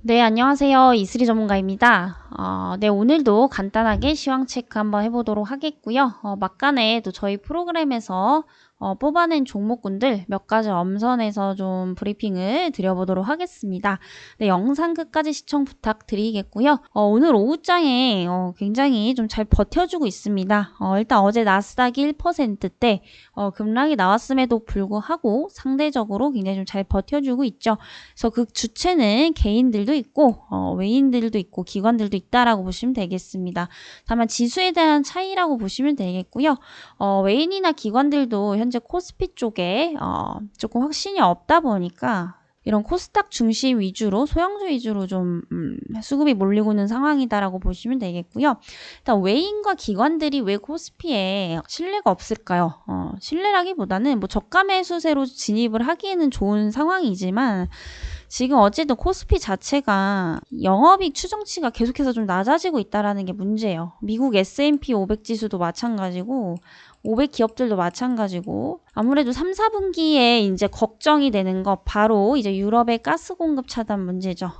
네, 안녕하세요. 이슬이 전문가입니다. 네, 오늘도 간단하게 시황 체크 한번 해보도록 하겠고요. 막간에 또 저희 프로그램에서 뽑아낸 종목군들 몇 가지 엄선해서 좀 브리핑을 드려보도록 하겠습니다. 네, 영상 끝까지 시청 부탁드리겠고요. 오늘 오후장에 굉장히 좀 잘 버텨주고 있습니다. 일단 어제 나스닥이 1%대 급락이 나왔음에도 불구하고 상대적으로 굉장히 좀 잘 버텨주고 있죠. 그래서 그 주체는 개인들도 있고 외인들도 있고 기관들도 있다라고 보시면 되겠습니다. 다만 지수에 대한 차이라고 보시면 되겠고요. 외인이나 기관들도 현재 코스피 쪽에 조금 확신이 없다 보니까 이런 코스닥 중심 위주로 소형주 위주로 좀 수급이 몰리고 있는 상황이다라고 보시면 되겠고요. 일단 외인과 기관들이 왜 코스피에 신뢰가 없을까요? 신뢰라기보다는 뭐 저가 매수세로 진입을 하기에는 좋은 상황이지만 지금 어쨌든 코스피 자체가 영업이익 추정치가 계속해서 좀 낮아지고 있다라는 게 문제예요. 미국 S&P 500 지수도 마찬가지고 500 기업들도 마찬가지고 아무래도 3, 4분기에 이제 걱정이 되는 거 바로 이제 유럽의 가스 공급 차단 문제죠.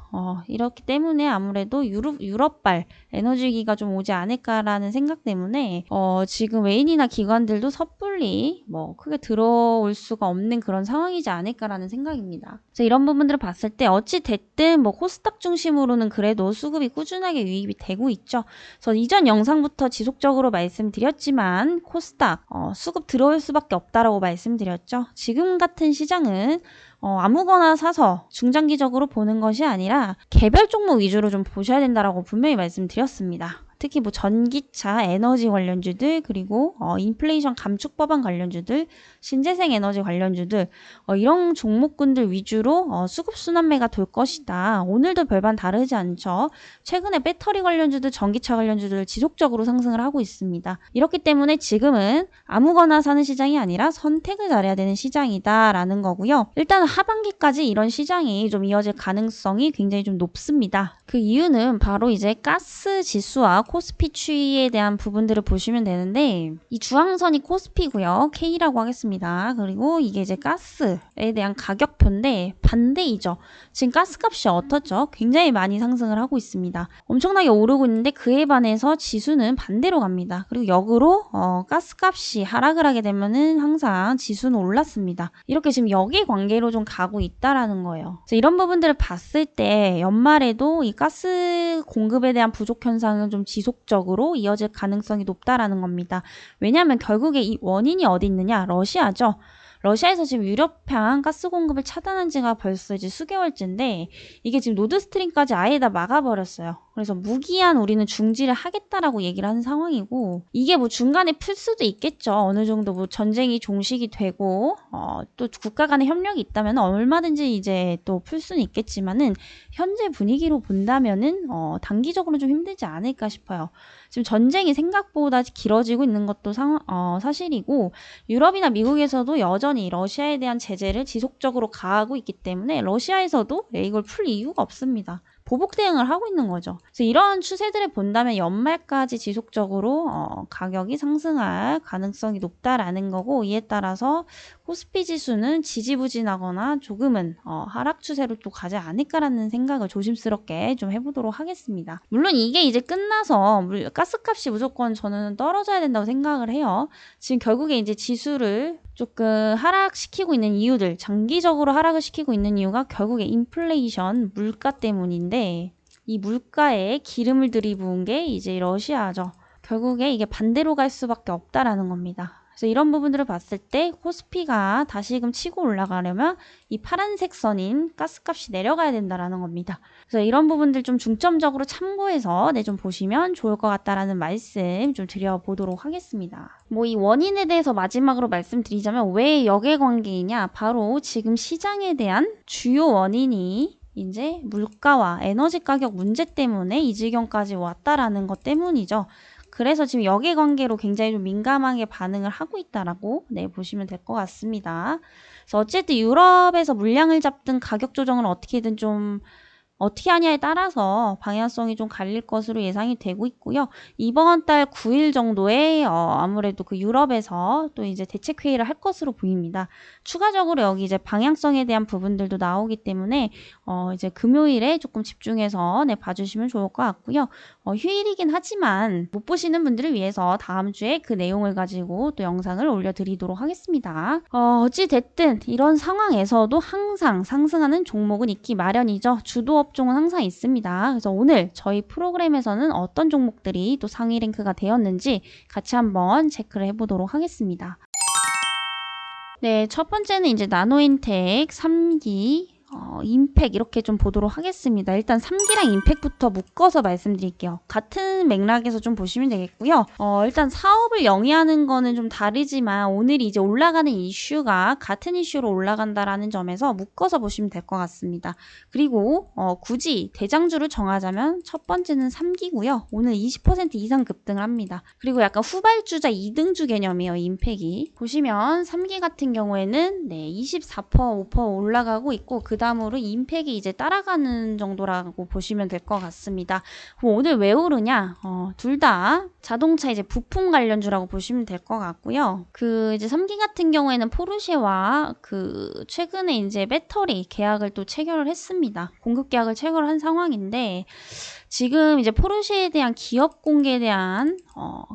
이렇기 때문에 아무래도 유럽발 에너지기가 좀 오지 않을까라는 생각 때문에 지금 외인이나 기관들도 섣불리 뭐 크게 들어올 수가 없는 그런 상황이지 않을까라는 생각입니다. 그래서 이런 부분들을 봤을 때 어찌 됐든 뭐 코스닥 중심으로는 그래도 수급이 꾸준하게 유입이 되고 있죠. 그래서 이전 영상부터 지속적으로 말씀드렸지만 코스닥 수급 들어올 수밖에 없다라고 말씀드렸죠. 지금 같은 시장은 아무거나 사서 중장기적으로 보는 것이 아니라 개별 종목 위주로 좀 보셔야 된다라고 분명히 말씀드렸습니다. 특히 뭐 전기차, 에너지 관련주들, 그리고 인플레이션 감축 법안 관련주들, 신재생 에너지 관련주들 이런 종목군들 위주로 수급 순환매가 돌 것이다. 오늘도 별반 다르지 않죠. 최근에 배터리 관련주들, 전기차 관련주들 지속적으로 상승을 하고 있습니다. 이렇기 때문에 지금은 아무거나 사는 시장이 아니라 선택을 잘해야 되는 시장이다라는 거고요. 일단 하반기까지 이런 시장이 좀 이어질 가능성이 굉장히 좀 높습니다. 그 이유는 바로 이제 가스 지수와 코스피 추이에 대한 부분들을 보시면 되는데 이 주황선이 코스피고요. K라고 하겠습니다. 그리고 이게 이제 가스에 대한 가격표인데 반대이죠. 지금 가스값이 어떻죠? 굉장히 많이 상승을 하고 있습니다. 엄청나게 오르고 있는데 그에 반해서 지수는 반대로 갑니다. 그리고 역으로 가스값이 하락을 하게 되면은 항상 지수는 올랐습니다. 이렇게 지금 역의 관계로 좀 가고 있다라는 거예요. 그래서 이런 부분들을 봤을 때 연말에도 이 가스 공급에 대한 부족 현상은 좀 지속적으로 이어질 가능성이 높다라는 겁니다. 왜냐하면 결국에 이 원인이 어디 있느냐? 러시아죠. 러시아에서 지금 유럽향 가스 공급을 차단한 지가 벌써 이제 수개월째인데 이게 지금 노드스트림까지 아예 다 막아버렸어요. 그래서 무기한 우리는 중지를 하겠다라고 얘기를 하는 상황이고 이게 뭐 중간에 풀 수도 있겠죠. 어느 정도 뭐 전쟁이 종식이 되고 또 국가 간의 협력이 있다면 얼마든지 이제 또 풀 수는 있겠지만은 현재 분위기로 본다면은 단기적으로 좀 힘들지 않을까 싶어요. 지금 전쟁이 생각보다 길어지고 있는 것도 사실이고 유럽이나 미국에서도 여전히 러시아에 대한 제재를 지속적으로 가하고 있기 때문에 러시아에서도 이걸 풀 이유가 없습니다. 보복 대응을 하고 있는 거죠. 그래서 이런 추세들을 본다면 연말까지 지속적으로 가격이 상승할 가능성이 높다라는 거고 이에 따라서 코스피 지수는 지지부진하거나 조금은 하락 추세로 또 가지 않을까라는 생각을 조심스럽게 좀 해보도록 하겠습니다. 물론 이게 이제 끝나서 가스값이 무조건 저는 떨어져야 된다고 생각을 해요. 지금 결국에 이제 지수를 조금 하락시키고 있는 이유들, 장기적으로 하락을 시키고 있는 이유가 결국에 인플레이션, 물가 때문인데 이 물가에 기름을 들이부은 게 이제 러시아죠. 결국에 이게 반대로 갈 수밖에 없다라는 겁니다. 그래서 이런 부분들을 봤을 때 코스피가 다시금 치고 올라가려면 이 파란색 선인 가스값이 내려가야 된다라는 겁니다. 그래서 이런 부분들 좀 중점적으로 참고해서 좀 보시면 좋을 것 같다라는 말씀 좀 드려보도록 하겠습니다. 뭐 이 원인에 대해서 마지막으로 말씀드리자면 왜 역외관계이냐? 바로 지금 시장에 대한 주요 원인이 이제 물가와 에너지 가격 문제 때문에 이 지경까지 왔다라는 것 때문이죠. 그래서 지금 역외관계로 굉장히 좀 민감하게 반응을 하고 있다라고 보시면 될 것 같습니다. 그래서 어쨌든 유럽에서 물량을 잡든 가격 조정을 어떻게든 좀 어떻게 하냐에 따라서 방향성이 좀 갈릴 것으로 예상이 되고 있고요. 이번 달 9일 정도에 아무래도 그 유럽에서 또 이제 대책 회의를 할 것으로 보입니다. 추가적으로 여기 이제 방향성에 대한 부분들도 나오기 때문에 이제 금요일에 조금 집중해서 봐주시면 좋을 것 같고요. 휴일이긴 하지만 못 보시는 분들을 위해서 다음 주에 그 내용을 가지고 또 영상을 올려드리도록 하겠습니다. 어찌 됐든 이런 상황에서도 항상 상승하는 종목은 있기 마련이죠. 주도 업종은 항상 있습니다. 그래서 오늘 저희 프로그램에서는 어떤 종목들이 또 상위 랭크가 되었는지 같이 한번 체크를 해보도록 하겠습니다. 네, 첫 번째는 이제 나노인텍 3기 임팩 이렇게 좀 보도록 하겠습니다. 일단 3기랑 임팩부터 묶어서 말씀드릴게요. 같은 맥락에서 좀 보시면 되겠고요. 일단 사업을 영위하는 거는 좀 다르지만 오늘 이제 올라가는 이슈가 같은 이슈로 올라간다라는 점에서 묶어서 보시면 될 것 같습니다. 그리고 굳이 대장주를 정하자면 첫 번째는 3기고요. 오늘 20% 이상 급등을 합니다. 그리고 약간 후발주자 2등주 개념이에요. 임팩이. 보시면 3기 같은 경우에는 24% 5% 올라가고 있고 그 다음으로 임팩이 이제 따라가는 정도라고 보시면 될 것 같습니다. 그럼 오늘 왜 오르냐? 둘 다 자동차 이제 부품 관련주라고 보시면 될 것 같고요. 그 이제 3기 같은 경우에는 포르쉐와 그 최근에 이제 배터리 계약을 또 체결을 했습니다. 공급 계약을 체결을 한 상황인데 지금 이제 포르쉐에 대한 기업 공개에 대한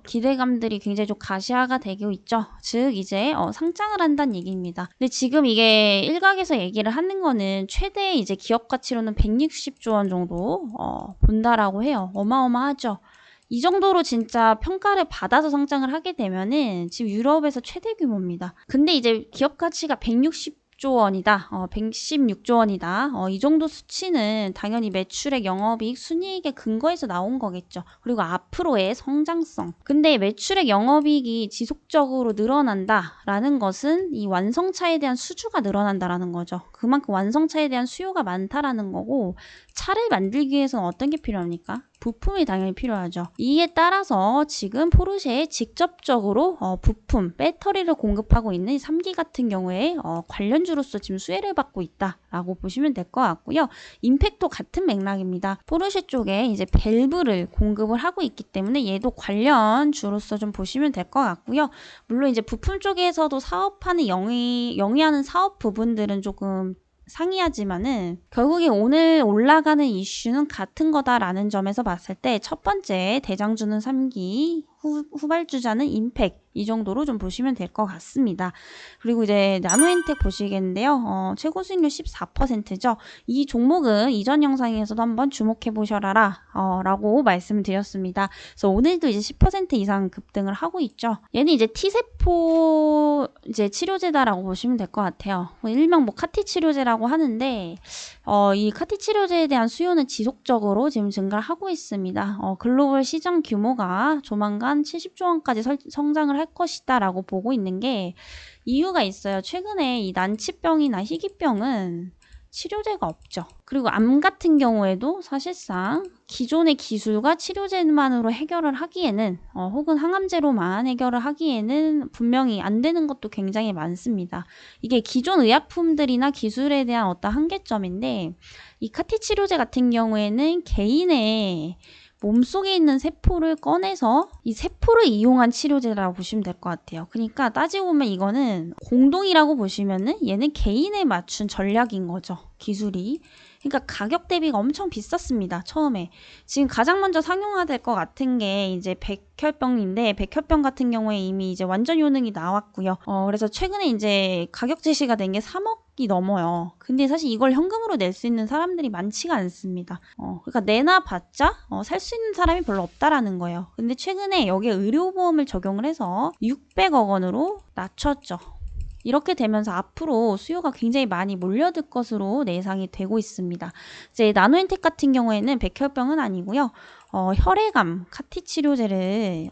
기대감들이 굉장히 좀 가시화가 되고 있죠. 즉 이제 상장을 한다는 얘기입니다. 근데 지금 이게 일각에서 얘기를 하는 거는 최대 이제 기업 가치로는 160조 원 정도 본다라고 해요. 어마어마하죠. 이 정도로 진짜 평가를 받아서 상장을 하게 되면은 지금 유럽에서 최대 규모입니다. 근데 이제 기업 가치가 160조 원이다. 116조 원이다. 이 정도 수치는 당연히 매출액, 영업이익, 순이익에 근거해서 나온 거겠죠. 그리고 앞으로의 성장성. 근데 매출액, 영업이익이 지속적으로 늘어난다라는 것은 이 완성차에 대한 수주가 늘어난다라는 거죠. 그만큼 완성차에 대한 수요가 많다라는 거고 차를 만들기 위해서는 어떤 게 필요합니까? 부품이 당연히 필요하죠. 이에 따라서 지금 포르쉐에 직접적으로 부품, 배터리를 공급하고 있는 3기 같은 경우에 관련주로서 지금 수혜를 받고 있다라고 보시면 될 것 같고요. 임팩도 같은 맥락입니다. 포르쉐 쪽에 이제 밸브를 공급을 하고 있기 때문에 얘도 관련주로서 좀 보시면 될 것 같고요. 물론 이제 부품 쪽에서도 사업하는 영위하는 사업 부분들은 조금 상이하지만은 결국에 오늘 올라가는 이슈는 같은 거다라는 점에서 봤을 때 첫 번째 대장주는 3기, 후발주자는 임팩 이 정도로 좀 보시면 될 것 같습니다. 그리고 이제 나노인텍 보시겠는데요. 최고 수익률 14%죠. 이 종목은 이전 영상에서도 한번 주목해 보셔라 라고 말씀드렸습니다. 그래서 오늘도 이제 10% 이상 급등을 하고 있죠. 얘는 이제 T세포 이제 치료제다라고 보시면 될 것 같아요. 일명 카티 치료제라고 하는데 이 카티 치료제에 대한 수요는 지속적으로 지금 증가를 하고 있습니다. 글로벌 시장 규모가 조만간 70조 원까지 성장을 할 것이다 라고 보고 있는 게 이유가 있어요. 최근에 이 난치병이나 희귀병은 치료제가 없죠. 그리고 암 같은 경우에도 사실상 기존의 기술과 치료제만으로 해결을 하기에는 혹은 항암제로만 해결을 하기에는 분명히 안 되는 것도 굉장히 많습니다. 이게 기존 의약품들이나 기술에 대한 어떤 한계점인데 이 카티 치료제 같은 경우에는 개인의 몸속에 있는 세포를 꺼내서 이 세포를 이용한 치료제라고 보시면 될 것 같아요. 그러니까 따지고 보면 이거는 공동이라고 보시면은 얘는 개인에 맞춘 전략인 거죠. 기술이. 그러니까 가격 대비가 엄청 비쌌습니다. 처음에. 지금 가장 먼저 상용화될 것 같은 게 이제 백혈병인데 백혈병 같은 경우에 이미 이제 완전 효능이 나왔고요. 그래서 최근에 이제 가격 제시가 된 게 3억이 넘어요. 근데 사실 이걸 현금으로 낼 수 있는 사람들이 많지가 않습니다. 그러니까 내놔봤자 살 수 있는 사람이 별로 없다라는 거예요. 근데 최근에 여기에 의료보험을 적용을 해서 600억 원으로 낮췄죠. 이렇게 되면서 앞으로 수요가 굉장히 많이 몰려들 것으로 예상이 되고 있습니다. 이제 나노인텍 같은 경우에는 백혈병은 아니고요. 혈액암 카티 치료제를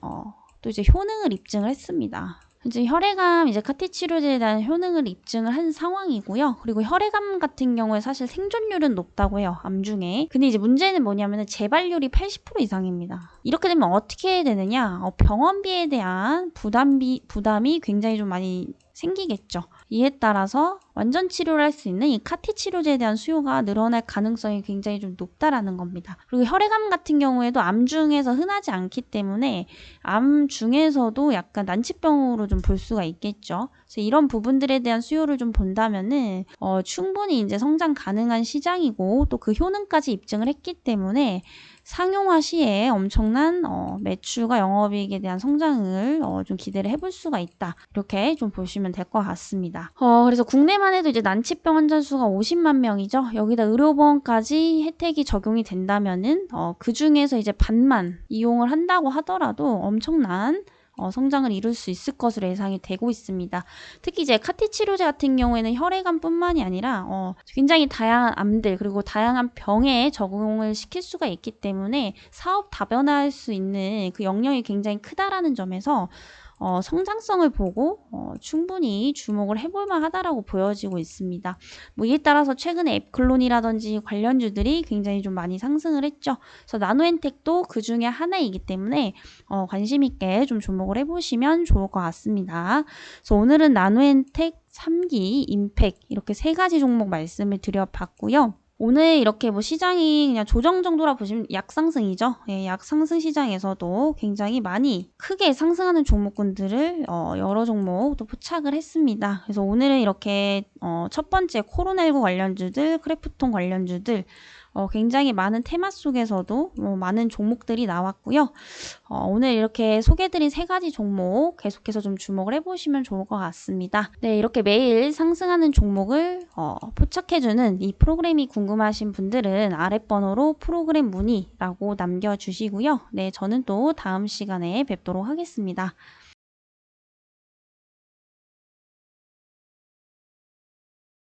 또 이제 효능을 입증을 했습니다. 이제 혈액암 이제 카티 치료제에 대한 효능을 입증을 한 상황이고요. 그리고 혈액암 같은 경우에 사실 생존율은 높다고 해요. 암 중에. 근데 이제 문제는 뭐냐면은 재발률이 80% 이상입니다. 이렇게 되면 어떻게 해야 되느냐? 병원비에 대한 부담이 굉장히 좀 많이 생기겠죠. 이에 따라서 완전 치료를 할 수 있는 이 카티 치료제에 대한 수요가 늘어날 가능성이 굉장히 좀 높다라는 겁니다. 그리고 혈액암 같은 경우에도 암 중에서 흔하지 않기 때문에 암 중에서도 약간 난치병으로 좀 볼 수가 있겠죠. 그래서 이런 부분들에 대한 수요를 좀 본다면은 충분히 이제 성장 가능한 시장이고 또 그 효능까지 입증을 했기 때문에 상용화 시에 엄청난 매출과 영업이익에 대한 성장을 좀 기대를 해볼 수가 있다. 이렇게 좀 보시면 될 것 같습니다. 그래서 국내만 해도 이제 난치병 환자 수가 50만 명이죠. 여기다 의료보험까지 혜택이 적용이 된다면은 그 중에서 이제 반만 이용을 한다고 하더라도 엄청난 성장을 이룰 수 있을 것으로 예상이 되고 있습니다. 특히 이제 카티 치료제 같은 경우에는 혈액암뿐만이 아니라 굉장히 다양한 암들 그리고 다양한 병에 적용을 시킬 수가 있기 때문에 사업 다변화할 수 있는 그 영역이 굉장히 크다라는 점에서 성장성을 보고 충분히 주목을 해볼 만하다라고 보여지고 있습니다. 뭐 이에 따라서 최근에 앱클론이라든지 관련주들이 굉장히 좀 많이 상승을 했죠. 그래서 나노엔텍도 그 중에 하나이기 때문에 관심 있게 좀 주목을 해보시면 좋을 것 같습니다. 그래서 오늘은 나노엔텍, 3기, 임팩 이렇게 세 가지 종목 말씀을 드려봤고요. 오늘 이렇게 뭐 시장이 그냥 조정 정도라 보시면 약상승이죠. 예, 약상승 시장에서도 굉장히 많이 크게 상승하는 종목군들을 여러 종목 또 포착을 했습니다. 그래서 오늘은 이렇게 첫 번째 코로나19 관련주들, 크래프톤 관련주들 굉장히 많은 테마 속에서도 많은 종목들이 나왔고요. 오늘 이렇게 소개해드린 세 가지 종목 계속해서 좀 주목을 해보시면 좋을 것 같습니다. 네, 이렇게 매일 상승하는 종목을 포착해주는 이 프로그램이 궁금하신 분들은 아랫번호로 프로그램 문의라고 남겨주시고요. 네, 저는 또 다음 시간에 뵙도록 하겠습니다.